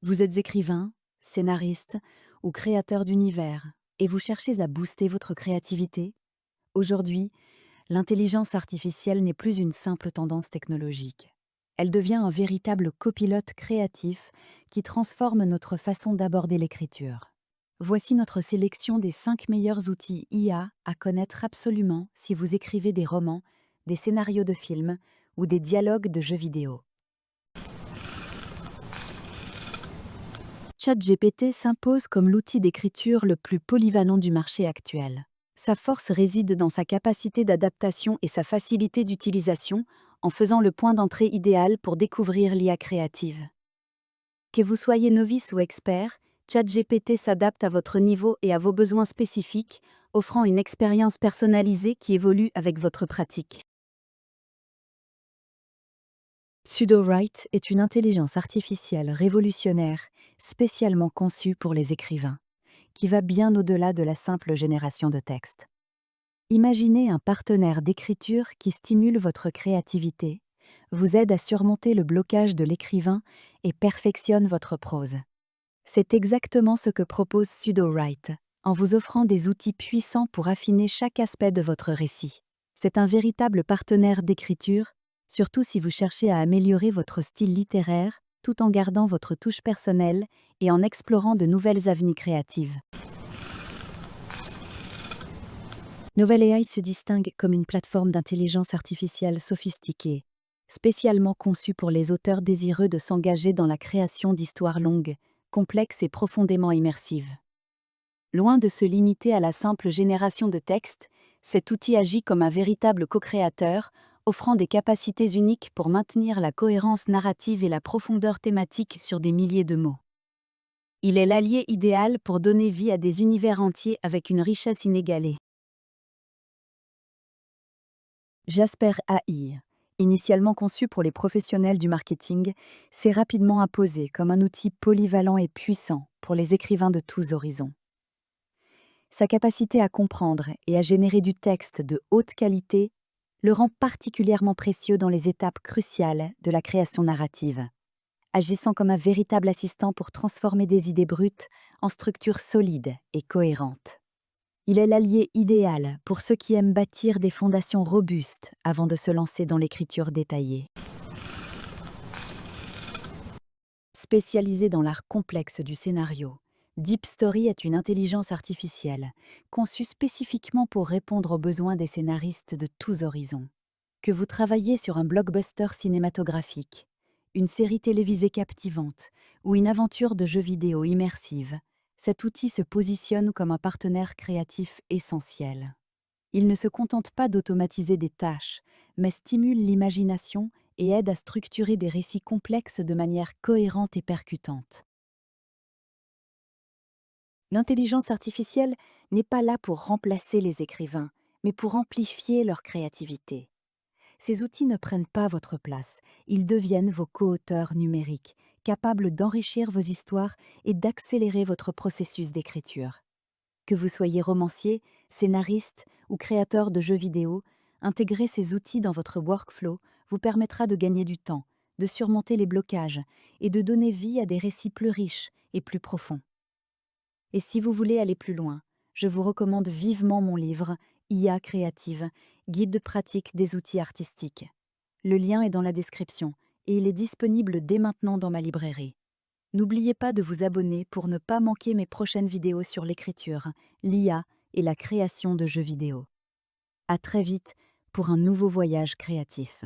Vous êtes écrivain, scénariste ou créateur d'univers et vous cherchez à booster votre créativité? Aujourd'hui, l'intelligence artificielle n'est plus une simple tendance technologique. Elle devient un véritable copilote créatif qui transforme notre façon d'aborder l'écriture. Voici notre sélection des 5 meilleurs outils IA à connaître absolument si vous écrivez des romans, des scénarios de films ou des dialogues de jeux vidéo. ChatGPT s'impose comme l'outil d'écriture le plus polyvalent du marché actuel. Sa force réside dans sa capacité d'adaptation et sa facilité d'utilisation, en faisant le point d'entrée idéal pour découvrir l'IA créative. Que vous soyez novice ou expert, ChatGPT s'adapte à votre niveau et à vos besoins spécifiques, offrant une expérience personnalisée qui évolue avec votre pratique. Sudowrite est une intelligence artificielle révolutionnaire, spécialement conçue pour les écrivains, qui va bien au-delà de la simple génération de texte. Imaginez un partenaire d'écriture qui stimule votre créativité, vous aide à surmonter le blocage de l'écrivain et perfectionne votre prose. C'est exactement ce que propose Sudowrite, en vous offrant des outils puissants pour affiner chaque aspect de votre récit. C'est un véritable partenaire d'écriture, surtout si vous cherchez à améliorer votre style littéraire tout en gardant votre touche personnelle et en explorant de nouvelles avenues créatives. Novel AI se distingue comme une plateforme d'intelligence artificielle sophistiquée, spécialement conçue pour les auteurs désireux de s'engager dans la création d'histoires longues, complexes et profondément immersives. Loin de se limiter à la simple génération de textes, cet outil agit comme un véritable co-créateur, offrant des capacités uniques pour maintenir la cohérence narrative et la profondeur thématique sur des milliers de mots. Il est l'allié idéal pour donner vie à des univers entiers avec une richesse inégalée. Jasper AI, initialement conçu pour les professionnels du marketing, s'est rapidement imposé comme un outil polyvalent et puissant pour les écrivains de tous horizons. Sa capacité à comprendre et à générer du texte de haute qualité le rend particulièrement précieux dans les étapes cruciales de la création narrative, agissant comme un véritable assistant pour transformer des idées brutes en structures solides et cohérentes. Il est l'allié idéal pour ceux qui aiment bâtir des fondations robustes avant de se lancer dans l'écriture détaillée. Spécialisé dans l'art complexe du scénario, Deep Story est une intelligence artificielle conçue spécifiquement pour répondre aux besoins des scénaristes de tous horizons. Que vous travaillez sur un blockbuster cinématographique, une série télévisée captivante ou une aventure de jeux vidéo immersive, cet outil se positionne comme un partenaire créatif essentiel. Il ne se contente pas d'automatiser des tâches, mais stimule l'imagination et aide à structurer des récits complexes de manière cohérente et percutante. L'intelligence artificielle n'est pas là pour remplacer les écrivains, mais pour amplifier leur créativité. Ces outils ne prennent pas votre place, ils deviennent vos co-auteurs numériques, capables d'enrichir vos histoires et d'accélérer votre processus d'écriture. Que vous soyez romancier, scénariste ou créateur de jeux vidéo, intégrer ces outils dans votre workflow vous permettra de gagner du temps, de surmonter les blocages et de donner vie à des récits plus riches et plus profonds. Et si vous voulez aller plus loin, je vous recommande vivement mon livre IA créative, guide de pratique des outils artistiques. Le lien est dans la description et il est disponible dès maintenant dans ma librairie. N'oubliez pas de vous abonner pour ne pas manquer mes prochaines vidéos sur l'écriture, l'IA et la création de jeux vidéo. À très vite pour un nouveau voyage créatif.